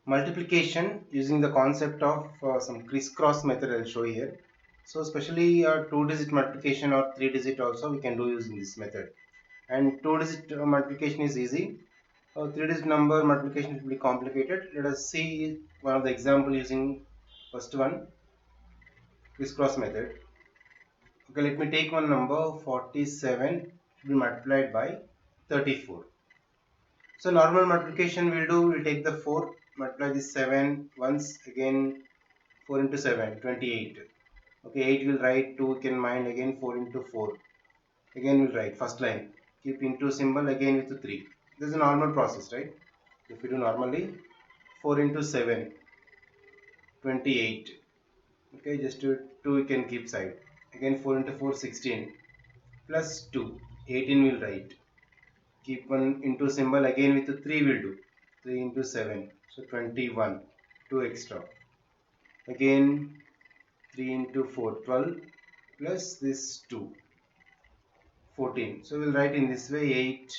Multiplication using the concept of some crisscross method I'll show here. So especially two-digit multiplication or three-digit also we can do using this method. And two-digit multiplication is easy. Three-digit number multiplication will be complicated. Let us see one of the example using first one, crisscross method. Okay, let me take one number 47 to be multiplied by 34. So normal multiplication we'll do, we'll take the 4, multiply this 7 once, again 4 into 7, 28. Okay, 8 will write, 2 can mind, again 4 into 4. Again we'll write first line, keep into symbol again with the 3. This is a normal process, right? If we do normally, 4 into 7, 28. Okay, just 2 we can keep side. Again 4 into 4, 16. Plus 2, 18 will write. Keep 1 into symbol again with the 3 will do. 3 into 7, so 21. 2 extra. Again 3 into 4, 12 plus this 2, 14. So we'll write in this way 8,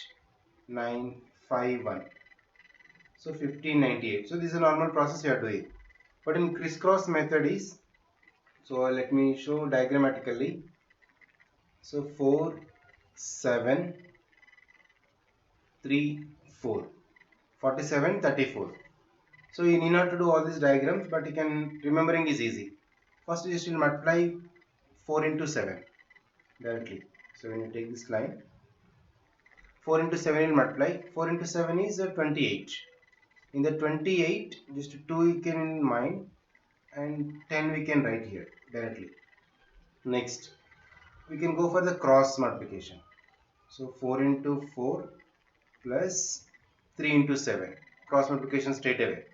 9, 5, 1. So 1598. So this is a normal process we are doing. But in crisscross method is, so let me show diagrammatically. So 4, 7, 3, 4. 47, 34. So you need not to do all these diagrams, but you can, remembering is easy. First you just will multiply 4 into 7 directly. So when you take this line, 4 into 7 will multiply. 4 into 7 is 28. In the 28, just 2 we can in mind and 10 we can write here directly. Next, we can go for the cross multiplication. So 4 into 4 plus 3 into 7. Cross multiplication straight away.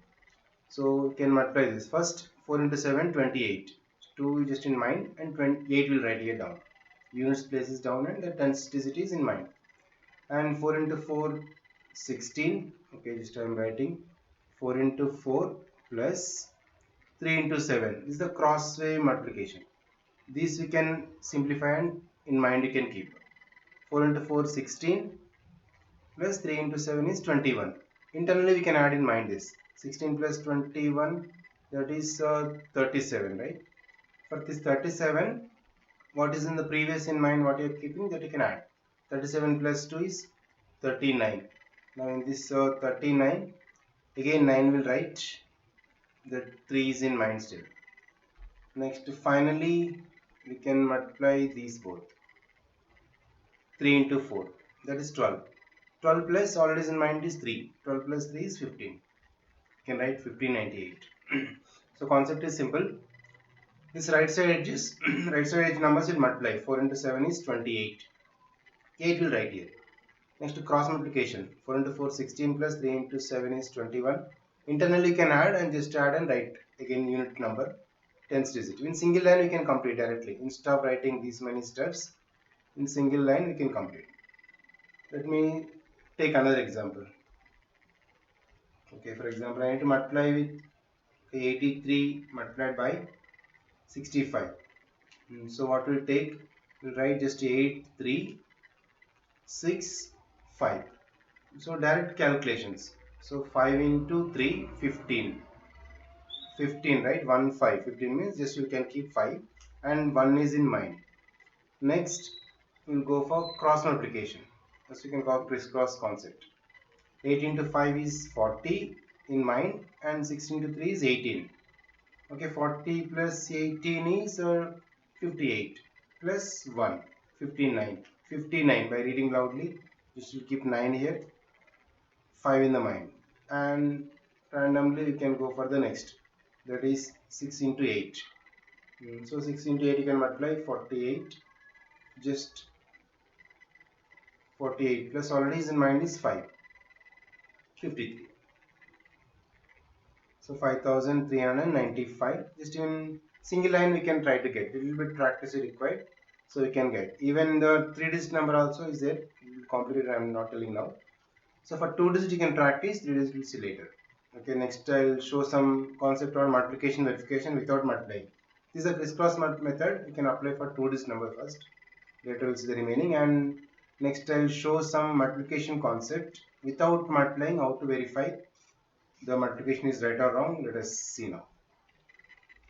So we can multiply this. First 4 into 7, 28. 2 just in mind and 28 will write here down. Units places down and the tens is in mind. And 4 into 4, 16. Okay, just I am writing 4 into 4 plus 3 into 7. This is the crossway multiplication. This we can simplify and in mind you can keep. 4 into 4, 16 plus 3 into 7 is 21. Internally we can add in mind this. 16 plus 21, that is 37, right? For this 37, what is in the previous in mind, what you are keeping, that you can add. 37 plus 2 is 39. Now in this 39, again 9 will write, the 3 is in mind still. Next, finally we can multiply these both. 3 into 4, that is 12. 12 plus already is in mind is 3. 12 plus 3 is 15. You can write 1598. So concept is simple. This right side edges, right side edge numbers will multiply. 4 into 7 is 28. 8 will write here. Next to cross multiplication. 4 into 4, 16 plus 3 into 7 is 21. Internally you can add and just add and write again unit number, tens digit. In single line we can complete directly. Instead of writing these many steps, in single line we can complete. Let me take another example. Okay, for example, I need to multiply with 83 multiplied by 65. So what will take? We'll write just 8, 3, 6, 5. So direct calculations. So 5 into 3, 15. 15, right? 1, 5. 15 means just you can keep 5 and 1 is in mind. Next, we'll go for cross multiplication. As you can call crisscross concept. 8 into 5 is 40 in mind and 6 into 3 is 18. Okay, 40 plus 18 is 58 plus 1, 59. 59 by reading loudly. Just you keep 9 here, 5 in the mind. And randomly you can go for the next. That is 6 into 8. So 6 into 8 you can multiply 48. Just 48 plus already is in mind is 5. 53. So 5395. Just in single line we can try to get. A little bit practice is required. So we can get. Even the 3-digit number also is there. Complicated, I am not telling now. So for 2-digit you can practice, 3-digit will see later. Okay, next I will show some concept on multiplication verification without multiplying. This is a crisscross method. You can apply for 2-digit number first. Later we'll see the remaining. And next I will show some multiplication concept without multiplying, how to verify. the multiplication is right or wrong. Let us see now.